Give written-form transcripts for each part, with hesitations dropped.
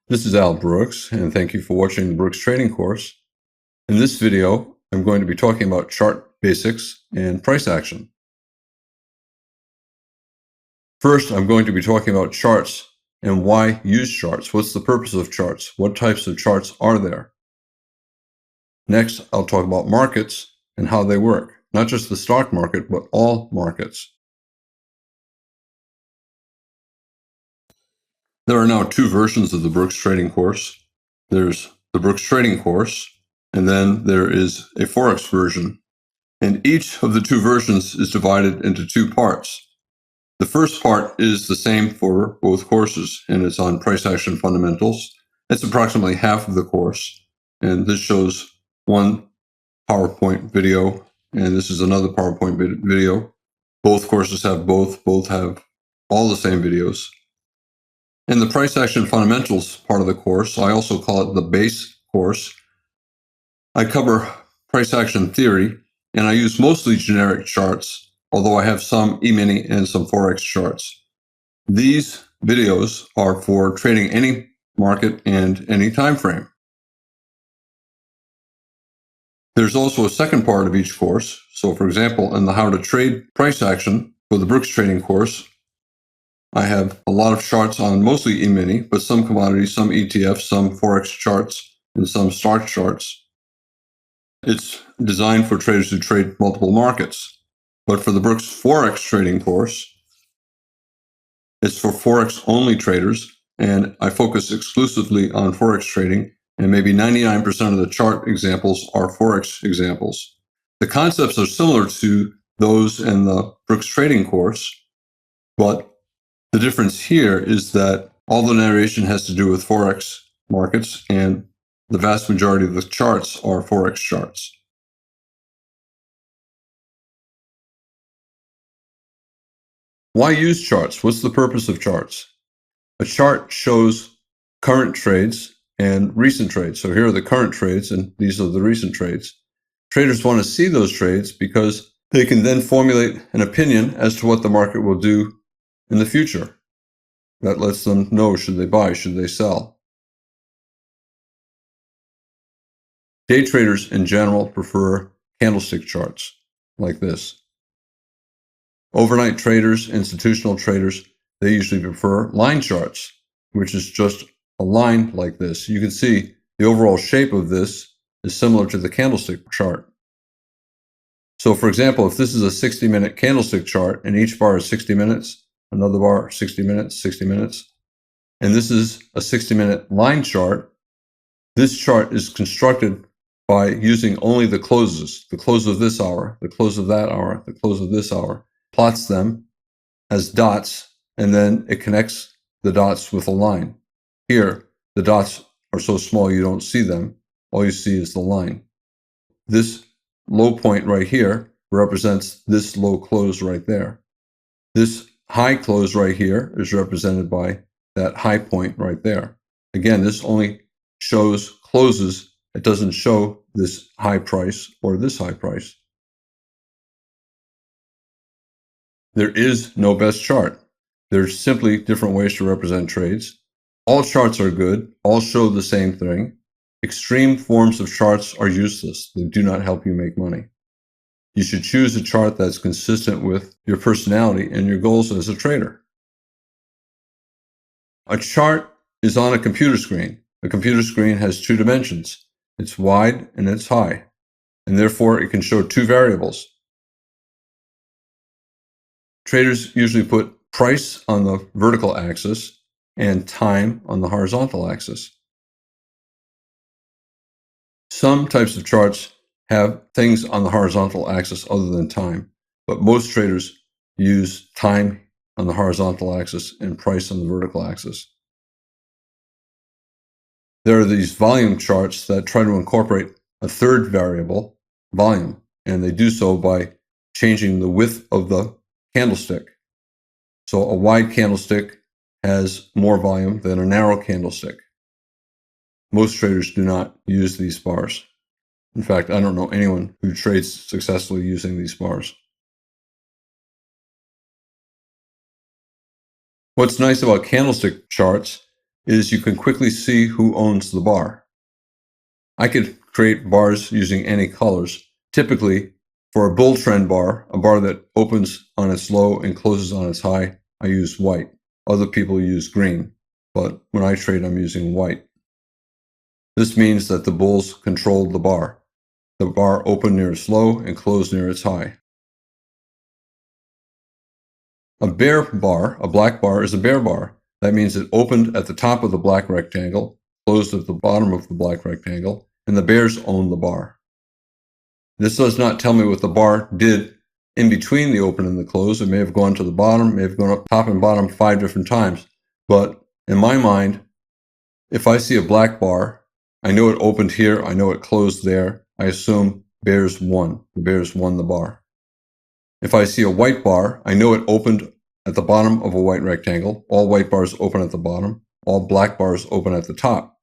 This is Al Brooks, and thank you for watching the Brooks Trading course. In this video, I'm going to be talking about chart basics and price action. First, I'm going to be talking about charts and why use charts. What's the purpose of charts? What types of charts are there? Next, I'll talk about markets and how they work. Not just the stock market, but all markets. There are now two versions of the Brooks Trading course. There's the Brooks Trading course, and then there is a Forex version. And each of the two versions is divided into two parts. The first part is the same for both courses, and it's on price action fundamentals. It's approximately half of the course, and this shows one PowerPoint video, and this is another PowerPoint video. Both courses have both have all the same videos. In the price action fundamentals part of the course, I also call it the base course. I cover price action theory, and I use mostly generic charts, although I have some E-mini and some Forex charts. These videos are for trading any market and any time frame. There's also a second part of each course. So for example, in the how to trade price action for the Brooks Trading course, I have a lot of charts on mostly E-mini, but some commodities, some ETFs, some Forex charts, and some stock charts. It's designed for traders who trade multiple markets. But for the Brooks Forex Trading course, it's for Forex only traders, and I focus exclusively on Forex trading, and maybe 99% of the chart examples are Forex examples. The concepts are similar to those in the Brooks Trading course, but the difference here is that all the narration has to do with Forex markets, and the vast majority of the charts are Forex charts. Why use charts? What's the purpose of charts? A chart shows current trades and recent trades. So here are the current trades, and these are the recent trades. Traders want to see those trades because they can then formulate an opinion as to what the market will do in the future. That lets them know, should they buy, should they sell. Day traders in general prefer candlestick charts like this. Overnight traders, institutional traders, they usually prefer line charts, which is just a line like this. You can see the overall shape of this is similar to the candlestick chart. So for example, if this is a 60-minute candlestick chart and each bar is 60 minutes, another bar 60 minutes, 60 minutes, and this is a 60-minute line chart, this chart is constructed by using only the closes, the close of this hour, the close of that hour, the close of this hour, plots them as dots, and then it connects the dots with a line. Here, the dots are so small you don't see them. All you see is the line. This low point right here represents this low close right there. This high close right here is represented by that high point right there. Again, this only shows closes. It doesn't show this high price or this high price. There is no best chart. There's simply different ways to represent trades. All charts are good. All show the same thing. Extreme forms of charts are useless. They do not help you make money. You should choose a chart that's consistent with your personality and your goals as a trader. A chart is on a computer screen. A computer screen has two dimensions. It's wide and it's high, and therefore it can show two variables. Traders usually put price on the vertical axis and time on the horizontal axis. Some types of charts have things on the horizontal axis other than time, but most traders use time on the horizontal axis and price on the vertical axis. There are these volume charts that try to incorporate a third variable, volume, and they do so by changing the width of the candlestick. So a wide candlestick has more volume than a narrow candlestick. Most traders do not use these bars. In fact, I don't know anyone who trades successfully using these bars. What's nice about candlestick charts is you can quickly see who owns the bar. I could create bars using any colors. Typically, for a bull trend bar, a bar that opens on its low and closes on its high, I use white. Other people use green, but when I trade, I'm using white. This means that the bulls control the bar. The bar opened near its low and closed near its high. A bear bar, a black bar, is a bear bar. That means it opened at the top of the black rectangle, closed at the bottom of the black rectangle, and the bears own the bar. This does not tell me what the bar did in between the open and the close. It may have gone to the bottom, may have gone up top and bottom 5 different times. But in my mind, if I see a black bar, I know it opened here, I know it closed there. I assume bears won. The bears won the bar. If I see a white bar, I know it opened at the bottom of a white rectangle. All white bars open at the bottom. All black bars open at the top.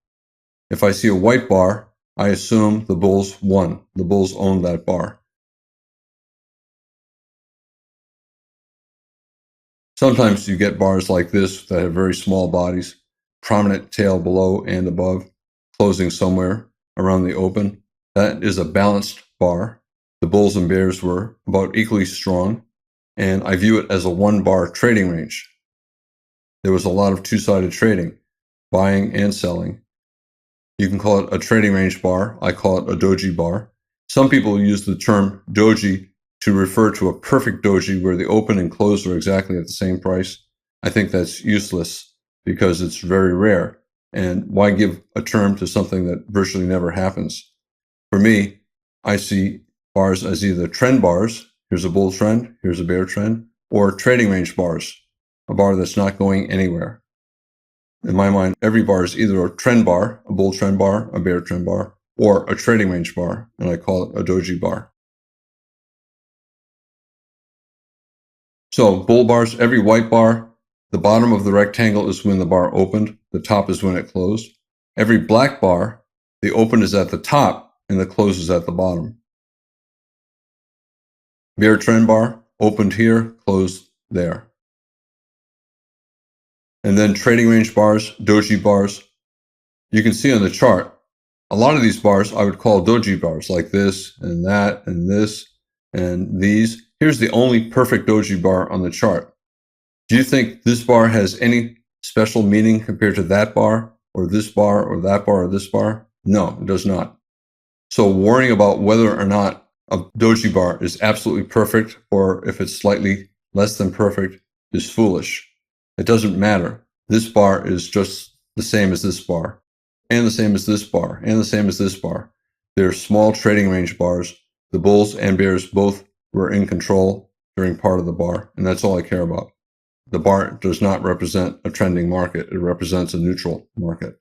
If I see a white bar, I assume the bulls won. The bulls owned that bar. Sometimes you get bars like this that have very small bodies, prominent tail below and above, closing somewhere around the open. That is a balanced bar. The bulls and bears were about equally strong, and I view it as a one-bar trading range. There was a lot of two-sided trading, buying and selling. You can call it a trading range bar. I call it a doji bar. Some people use the term doji to refer to a perfect doji where the open and close are exactly at the same price. I think that's useless because it's very rare. And why give a term to something that virtually never happens? For me, I see bars as either trend bars, here's a bull trend, here's a bear trend, or trading range bars, a bar that's not going anywhere. In my mind, every bar is either a trend bar, a bull trend bar, a bear trend bar, or a trading range bar, and I call it a doji bar. So bull bars, every white bar, the bottom of the rectangle is when the bar opened, the top is when it closed. Every black bar, the open is at the top and the close is at the bottom. Bear trend bar, opened here, closed there. And then trading range bars, doji bars. You can see on the chart, a lot of these bars I would call doji bars, like this and that and this and these. Here's the only perfect doji bar on the chart. Do you think this bar has any special meaning compared to that bar or this bar or that bar or this bar? No, it does not. So worrying about whether or not a doji bar is absolutely perfect or if it's slightly less than perfect is foolish. It doesn't matter. This bar is just the same as this bar, and the same as this bar, and the same as this bar. They're small trading range bars. The bulls and bears both were in control during part of the bar, and that's all I care about. The bar does not represent a trending market. It represents a neutral market.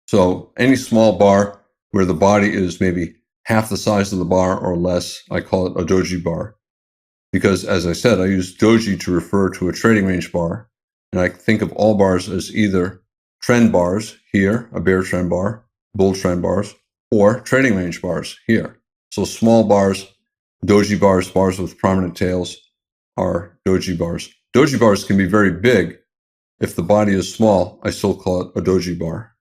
So any small bar where the body is maybe half the size of the bar or less, I call it a doji bar. Because as I said, I use doji to refer to a trading range bar. And I think of all bars as either trend bars here, a bear trend bar, bull trend bars, or trading range bars here. So small bars, doji bars, bars with prominent tails are doji bars. Doji bars can be very big. If the body is small, I still call it a doji bar.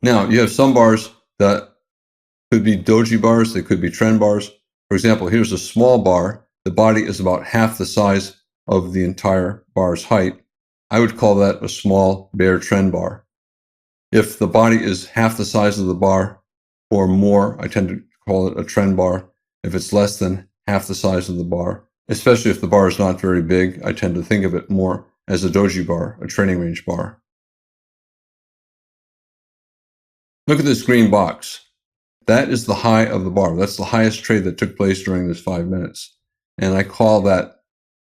Now, you have some bars that could be doji bars, they could be trend bars. For example, here's a small bar. The body is about half the size of the entire bar's height. I would call that a small bear trend bar. If the body is half the size of the bar or more, I tend to call it a trend bar. If it's less than half the size of the bar, especially if the bar is not very big, I tend to think of it more as a doji bar, a trading range bar. Look at this green box. That is the high of the bar. That's the highest trade that took place during this 5 minutes. And I call that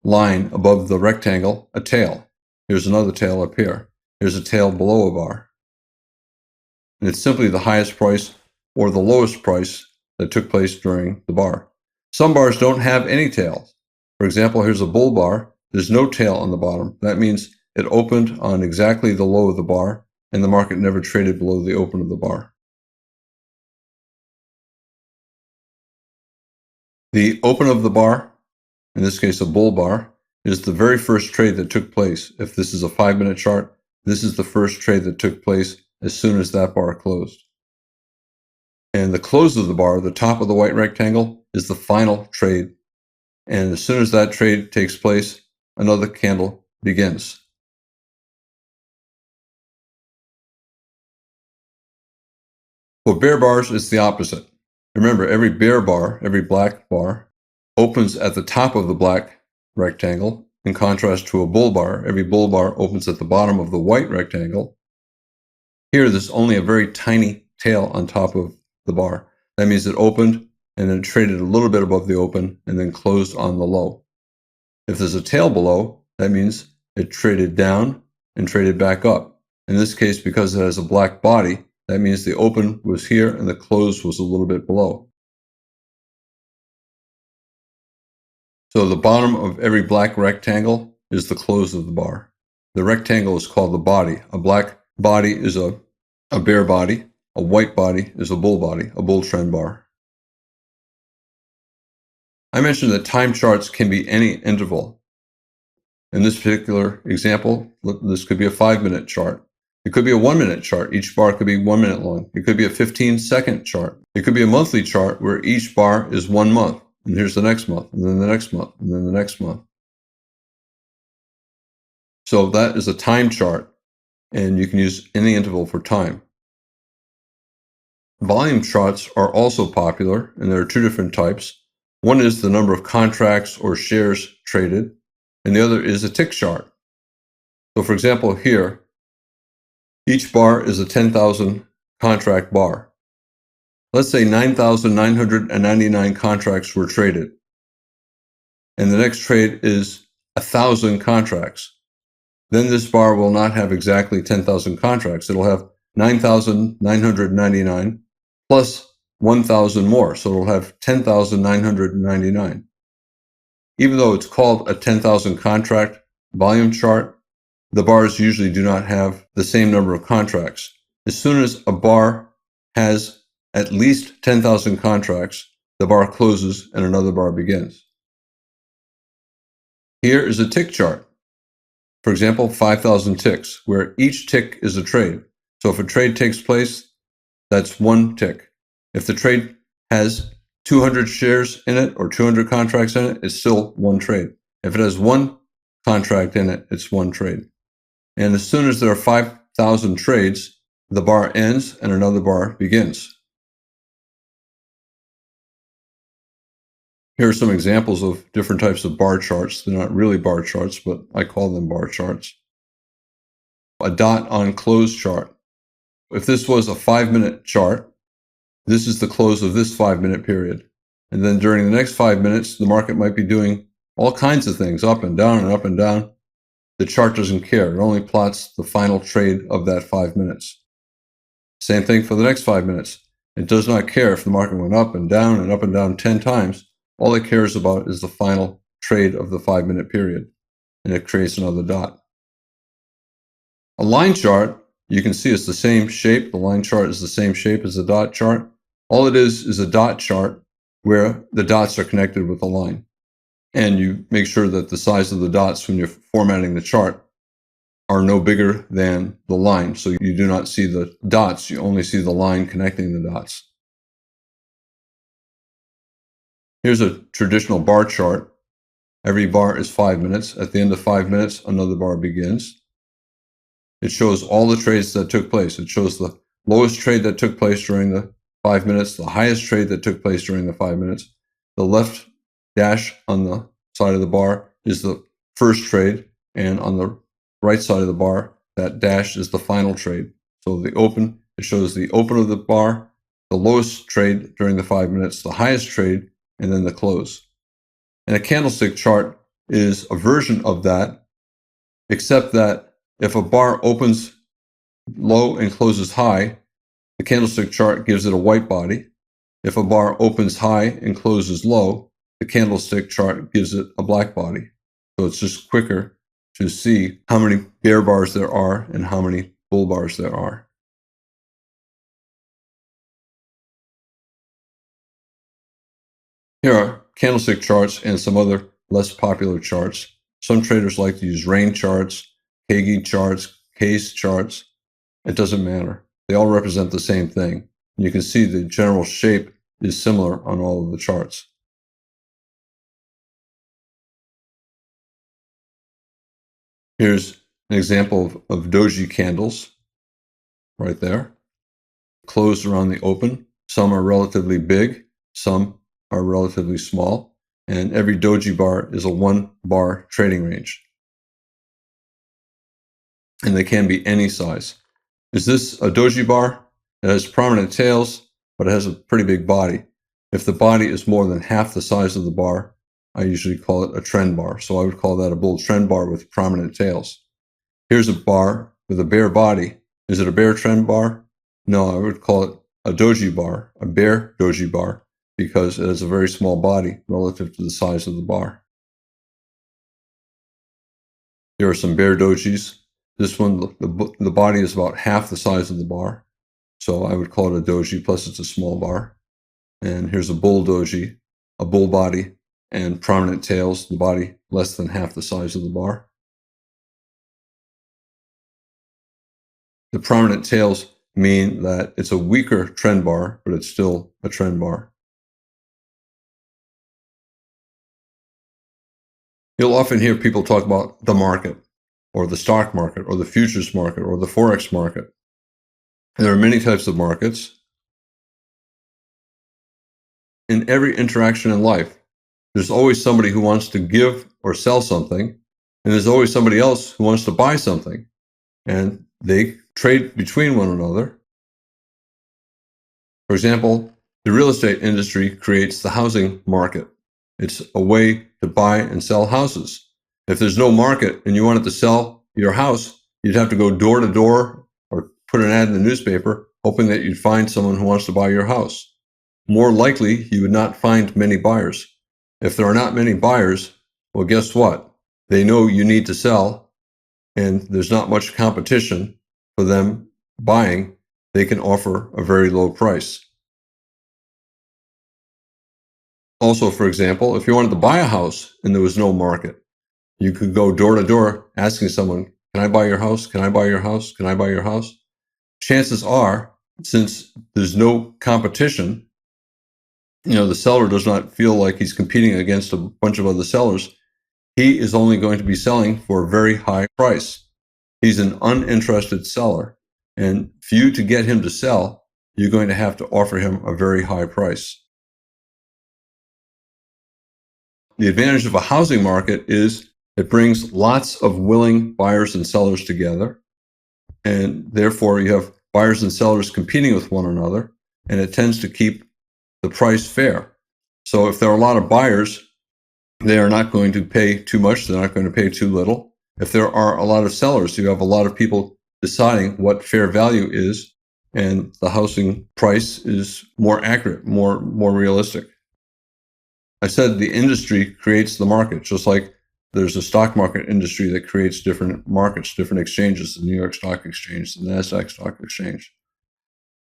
line above the rectangle a tail. Here's another tail up here. Here's a tail below a bar. And it's simply the highest price or the lowest price that took place during the bar. Some bars don't have any tails. For example, here's a bull bar. There's no tail on the bottom. That means it opened on exactly the low of the bar, and the market never traded below the open of the bar. The open of the bar in this case a bull bar, is the very first trade that took place. If this is a 5-minute chart, this is the first trade that took place as soon as that bar closed. And the close of the bar, the top of the white rectangle, is the final trade. And as soon as that trade takes place, another candle begins. For bear bars, it's the opposite. Remember, every bear bar, every black bar, opens at the top of the black rectangle, in contrast to a bull bar. Every bull bar opens at the bottom of the white rectangle. Here, there's only a very tiny tail on top of the bar. That means it opened and then traded a little bit above the open and then closed on the low. If there's a tail below, that means it traded down and traded back up. In this case, because it has a black body, that means the open was here and the close was a little bit below. So the bottom of every black rectangle is the close of the bar. The rectangle is called the body. A black body is a bear body. A white body is a bull body, a bull trend bar. I mentioned that time charts can be any interval. In this particular example, this could be a 5-minute chart. It could be a 1-minute chart. Each bar could be 1 minute long. It could be a 15-second chart. It could be a monthly chart where each bar is 1 month. And here's the next month, and then the next month, and then the next month. So that is a time chart, and you can use any interval for time. Volume charts are also popular, and there are two different types. One is the number of contracts or shares traded, and the other is a tick chart. So for example, here, each bar is a 10,000 contract bar. Let's say 9,999 contracts were traded, and the next trade is 1,000 contracts. Then this bar will not have exactly 10,000 contracts. It'll have 9,999 plus 1,000 more, so it'll have 10,999. Even though it's called a 10,000 contract volume chart, the bars usually do not have the same number of contracts. As soon as a bar has at least 10,000 contracts, the bar closes and another bar begins. Here is a tick chart. For example, 5,000 ticks, where each tick is a trade. So if a trade takes place, that's one tick. If the trade has 200 shares in it or 200 contracts in it, it's still one trade. If it has one contract in it, it's one trade. And as soon as there are 5,000 trades, the bar ends and another bar begins. Here are some examples of different types of bar charts. They're not really bar charts, but I call them bar charts. A dot on close chart. If this was a 5-minute chart, this is the close of this 5-minute period. And then during the next 5 minutes, the market might be doing all kinds of things, up and down and up and down. The chart doesn't care. It only plots the final trade of that 5 minutes. Same thing for the next 5 minutes. It does not care if the market went up and down 10 times. All it cares about is the final trade of the 5-minute period, and it creates another dot. A line chart, you can see it's the same shape. The line chart is the same shape as the dot chart. All it is a dot chart where the dots are connected with a line. And you make sure that the size of the dots when you're formatting the chart are no bigger than the line. So you do not see the dots, you only see the line connecting the dots. Here's a traditional bar chart. Every bar is 5 minutes. At the end of 5 minutes, another bar begins. It shows all the trades that took place. It shows the lowest trade that took place during the 5 minutes, the highest trade that took place during the 5 minutes. The left dash on the side of the bar is the first trade, and on the right side of the bar, that dash is the final trade. So the open, it shows the open of the bar, the lowest trade during the 5 minutes, the highest trade, and then the close. And a candlestick chart is a version of that, except that if a bar opens low and closes high, the candlestick chart gives it a white body. If a bar opens high and closes low, the candlestick chart gives it a black body. So it's just quicker to see how many bear bars there are and how many bull bars there are. Here are candlestick charts and some other less popular charts. Some traders like to use RAIN charts, Kagi charts, CASE charts. It doesn't matter. They all represent the same thing. You can see the general shape is similar on all of the charts. Here's an example of doji candles right there. Closed around the open. Some are relatively big, some are relatively small, and every doji bar is a 1-bar trading range. And they can be any size. Is this a doji bar? It has prominent tails, but it has a pretty big body. If the body is more than half the size of the bar, I usually call it a trend bar. So I would call that a bull trend bar with prominent tails. Here's a bar with a bare body. Is it a bear trend bar? No, I would call it a doji bar, a bear doji bar, because it has a very small body relative to the size of the bar. There are some bear dojis. This one, the body is about half the size of the bar. So I would call it a doji, plus it's a small bar. And here's a bull doji, a bull body and prominent tails, the body less than half the size of the bar. The prominent tails mean that it's a weaker trend bar, but it's still a trend bar. You'll often hear people talk about the market, or the stock market, or the futures market, or the Forex market. There are many types of markets. In every interaction in life, there's always somebody who wants to give or sell something, and there's always somebody else who wants to buy something, and they trade between one another. For example, the real estate industry creates the housing market. It's a way to buy and sell houses. If there's no market and you wanted to sell your house, you'd have to go door to door or put an ad in the newspaper, hoping that you'd find someone who wants to buy your house. More likely, you would not find many buyers. If there are not many buyers, well, guess what? They know you need to sell, and there's not much competition for them buying. They can offer a very low price. Also, for example, if you wanted to buy a house and there was no market, you could go door to door asking someone, can I buy your house? Can I buy your house? Can I buy your house? Chances are, since there's no competition, the seller does not feel like he's competing against a bunch of other sellers. He is only going to be selling for a very high price. He's an uninterested seller. And for you to get him to sell, you're going to have to offer him a very high price. The advantage of a housing market is it brings lots of willing buyers and sellers together. And therefore, you have buyers and sellers competing with one another, and it tends to keep the price fair. So if there are a lot of buyers, they are not going to pay too much. They're not going to pay too little. If there are a lot of sellers, you have a lot of people deciding what fair value is, and the housing price is more accurate, more realistic. I said the industry creates the market, just like there's a stock market industry that creates different markets, different exchanges, the New York Stock Exchange, the NASDAQ Stock Exchange.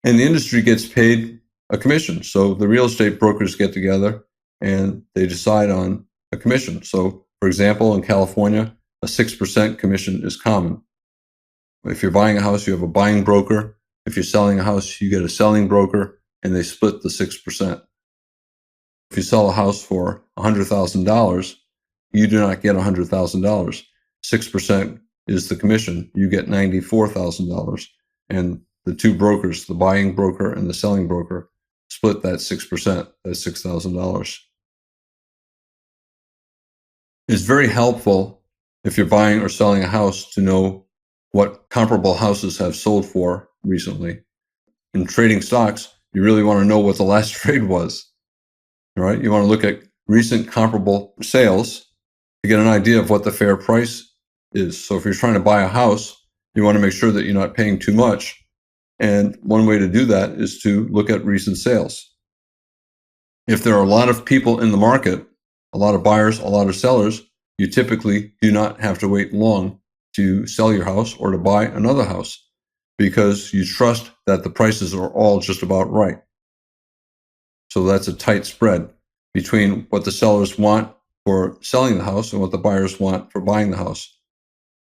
And the industry gets paid a commission. So the real estate brokers get together and they decide on a commission. So, for example, in California, a 6% commission is common. If you're buying a house, you have a buying broker. If you're selling a house, you get a selling broker, and they split the 6%. If you sell a house for $100,000, you do not get $100,000. 6% is the commission. You get $94,000. And the two brokers, the buying broker and the selling broker, split that 6%, that's $6,000. It's very helpful if you're buying or selling a house to know what comparable houses have sold for recently. In trading stocks, you really want to know what the last trade was. Right? You want to look at recent comparable sales to get an idea of what the fair price is. So if you're trying to buy a house, you want to make sure that you're not paying too much. And one way to do that is to look at recent sales. If there are a lot of people in the market, a lot of buyers, a lot of sellers, you typically do not have to wait long to sell your house or to buy another house because you trust that the prices are all just about right. So that's a tight spread between what the sellers want, for selling the house and what the buyers want for buying the house.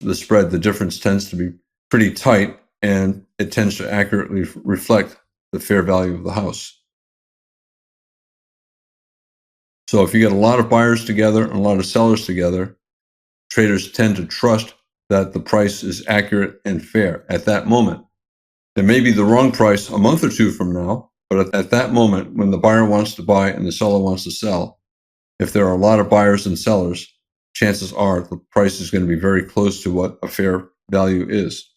The spread, the difference tends to be pretty tight, and it tends to accurately reflect the fair value of the house. So if you get a lot of buyers together and a lot of sellers together, traders tend to trust that the price is accurate and fair at that moment. There may be the wrong price a month or two from now, but at that moment, when the buyer wants to buy and the seller wants to sell, if there are a lot of buyers and sellers, chances are the price is going to be very close to what a fair value is.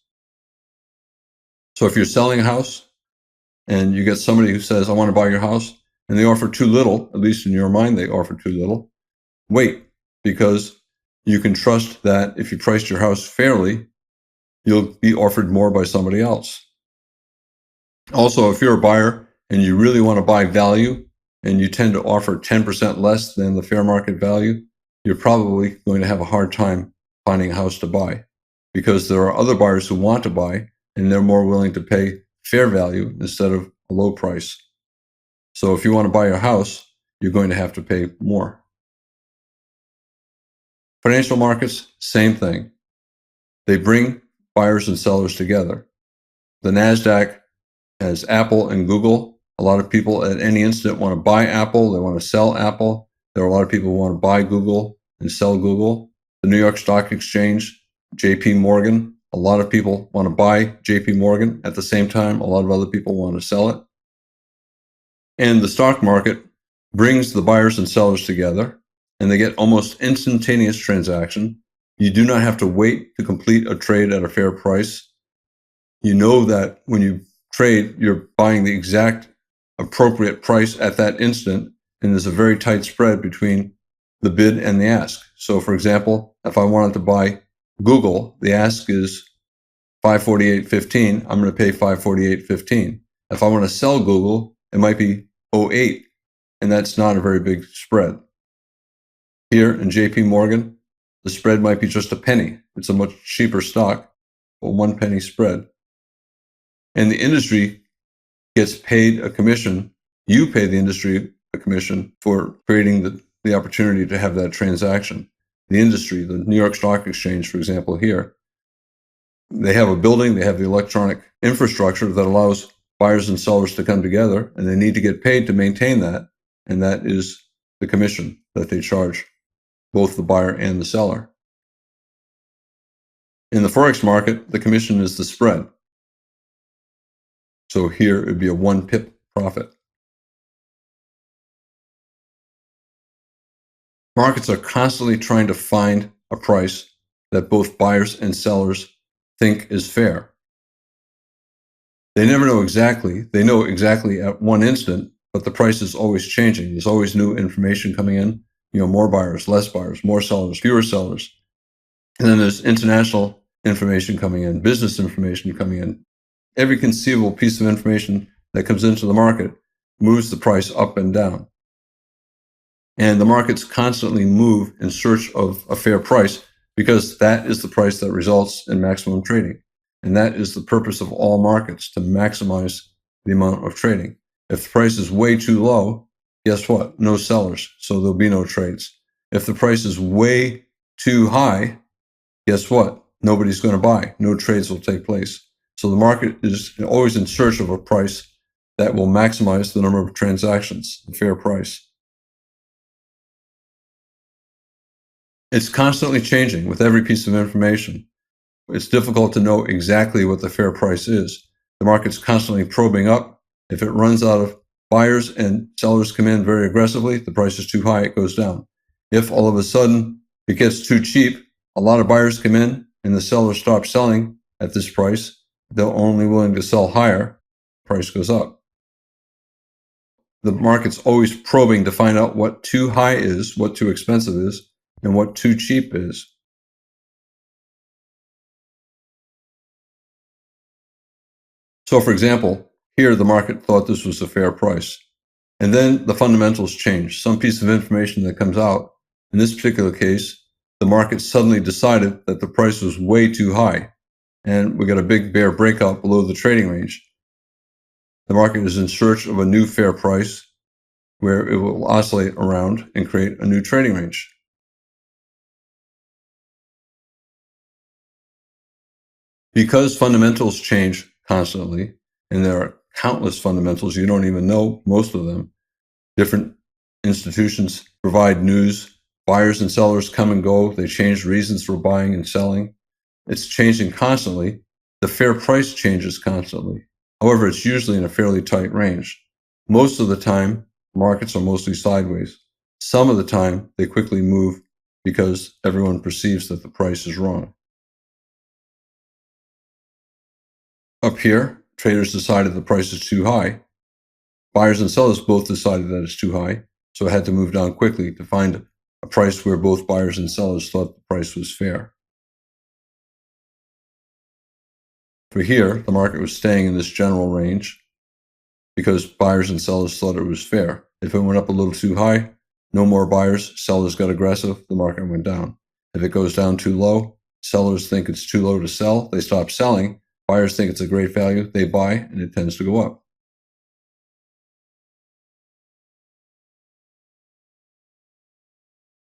So if you're selling a house and you get somebody who says, I want to buy your house, and they offer too little, at least in your mind, they offer too little, wait, because you can trust that if you priced your house fairly, you'll be offered more by somebody else. Also, if you're a buyer and you really want to buy value and you tend to offer 10% less than the fair market value, you're probably going to have a hard time finding a house to buy, because there are other buyers who want to buy and they're more willing to pay fair value instead of a low price. So if you want to buy a house, you're going to have to pay more. Financial markets, same thing. They bring buyers and sellers together. The NASDAQ has Apple and Google. A lot of people at any instant want to buy Apple. They want to sell Apple. There are a lot of people who want to buy Google and sell Google. The New York Stock Exchange, JP Morgan. A lot of people want to buy JP Morgan. At the same time, a lot of other people want to sell it. And the stock market brings the buyers and sellers together, and they get almost instantaneous transaction. You do not have to wait to complete a trade at a fair price. You know that when you trade, you're buying the exact appropriate price at that instant, and there's a very tight spread between the bid and the ask. So for example, if I wanted to buy Google, the ask is $548.15. I'm going to pay $548.15. If I want to sell Google, it might be 08, and that's not a very big spread. Here in JP Morgan, the spread might be just a penny. It's a much cheaper stock, a 1 penny spread. And the industry gets paid a commission. You pay the industry a commission for creating the opportunity to have that transaction. The industry, the New York Stock Exchange, for example, here, they have a building, they have the electronic infrastructure that allows buyers and sellers to come together, and they need to get paid to maintain that. And that is the commission that they charge both the buyer and the seller. In the Forex market, the commission is the spread. So here it would be a 1 pip profit. Markets are constantly trying to find a price that both buyers and sellers think is fair. They never know exactly. They know exactly at one instant, but the price is always changing. There's always new information coming in. More buyers, less buyers, more sellers, fewer sellers. And then there's international information coming in, business information coming in. Every conceivable piece of information that comes into the market moves the price up and down. And the markets constantly move in search of a fair price, because that is the price that results in maximum trading. And that is the purpose of all markets, to maximize the amount of trading. If the price is way too low, guess what? No sellers, so there'll be no trades. If the price is way too high, guess what? Nobody's going to buy. No trades will take place. So the market is always in search of a price that will maximize the number of transactions, the fair price. It's constantly changing with every piece of information. It's difficult to know exactly what the fair price is. The market's constantly probing up. If it runs out of buyers and sellers come in very aggressively, the price is too high, it goes down. If all of a sudden it gets too cheap, a lot of buyers come in and the sellers stop selling at this price, they're only willing to sell higher, price goes up. The market's always probing to find out what too high is, what too expensive is, and what too cheap is. So for example, here the market thought this was a fair price. And then the fundamentals change. Some piece of information that comes out, in this particular case, the market suddenly decided that the price was way too high. And we got a big bear breakout below the trading range. The market is in search of a new fair price where it will oscillate around and create a new trading range. Because fundamentals change constantly, and there are countless fundamentals, you don't even know most of them. Different institutions provide news. Buyers and sellers come and go. They change reasons for buying and selling. It's changing constantly. The fair price changes constantly. However, it's usually in a fairly tight range. Most of the time, markets are mostly sideways. Some of the time, they quickly move because everyone perceives that the price is wrong. Up here, traders decided the price is too high. Buyers and sellers both decided that it's too high, so it had to move down quickly to find a price where both buyers and sellers thought the price was fair. For here, the market was staying in this general range because buyers and sellers thought it was fair. If it went up a little too high, no more buyers, sellers got aggressive, the market went down. If it goes down too low, sellers think it's too low to sell, they stop selling. Buyers think it's a great value, they buy, and it tends to go up.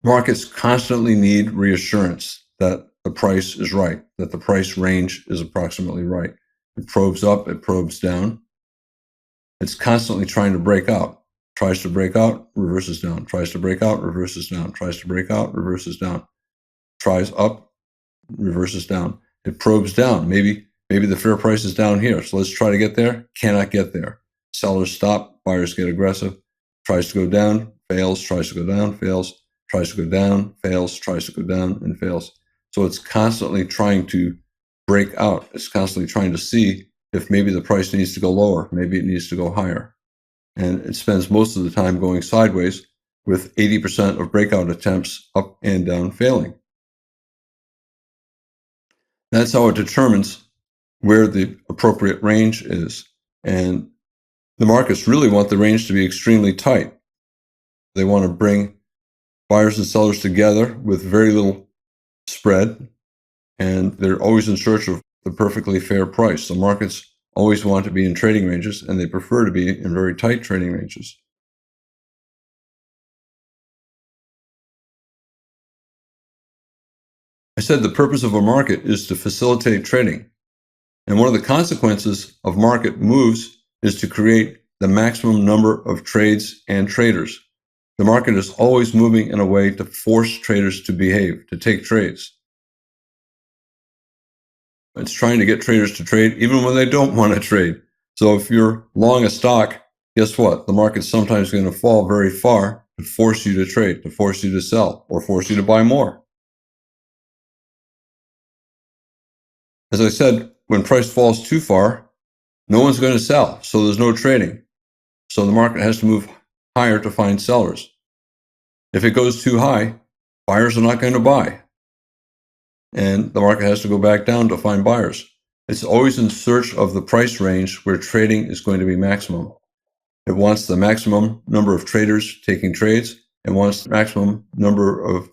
Markets constantly need reassurance that the price is right, that the price range is approximately right. It probes up, it probes down. It's constantly trying to break out. Tries to break out, reverses down. Tries to break out, reverses down. Tries to break out, reverses down. Tries up, reverses down. It probes down. Maybe the fair price is down here, so let's try to get there. Cannot get there. Sellers stop, buyers get aggressive. Tries to go down, fails. Tries to go down, fails. Tries to go down, fails. Tries to go down, and fails. So it's constantly trying to break out. It's constantly trying to see if maybe the price needs to go lower, maybe it needs to go higher. And it spends most of the time going sideways, with 80% of breakout attempts up and down failing. That's how it determines where the appropriate range is. And the markets really want the range to be extremely tight. They want to bring buyers and sellers together with very little spread, and they're always in search of the perfectly fair price. The markets always want to be in trading ranges, and they prefer to be in very tight trading ranges. I said the purpose of a market is to facilitate trading. And one of the consequences of market moves is to create the maximum number of trades and traders. The market is always moving in a way to force traders to behave, to take trades. It's trying to get traders to trade even when they don't want to trade. So if you're long a stock, guess what? The market's sometimes going to fall very far to force you to trade, to force you to sell, or force you to buy more. As I said, when price falls too far, no one's going to sell, so there's no trading. So the market has to move higher to find sellers. If it goes too high, buyers are not going to buy. And the market has to go back down to find buyers. It's always in search of the price range where trading is going to be maximum. It wants the maximum number of traders taking trades. It wants the maximum number of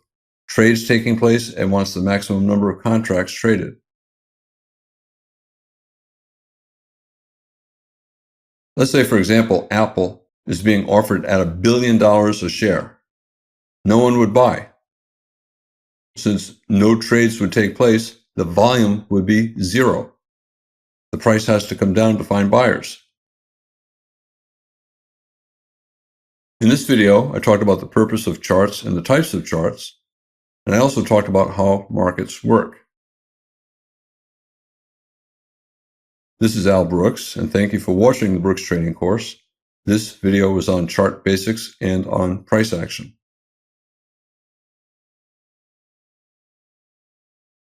trades taking place. It wants the maximum number of contracts traded. Let's say, for example, Apple is being offered at $1 billion a share. No one would buy. Since no trades would take place, the volume would be zero. The price has to come down to find buyers. In this video, I talked about the purpose of charts and the types of charts, and I also talked about how markets work. This is Al Brooks, and thank you for watching the Brooks Trading course. This video was on chart basics and on price action.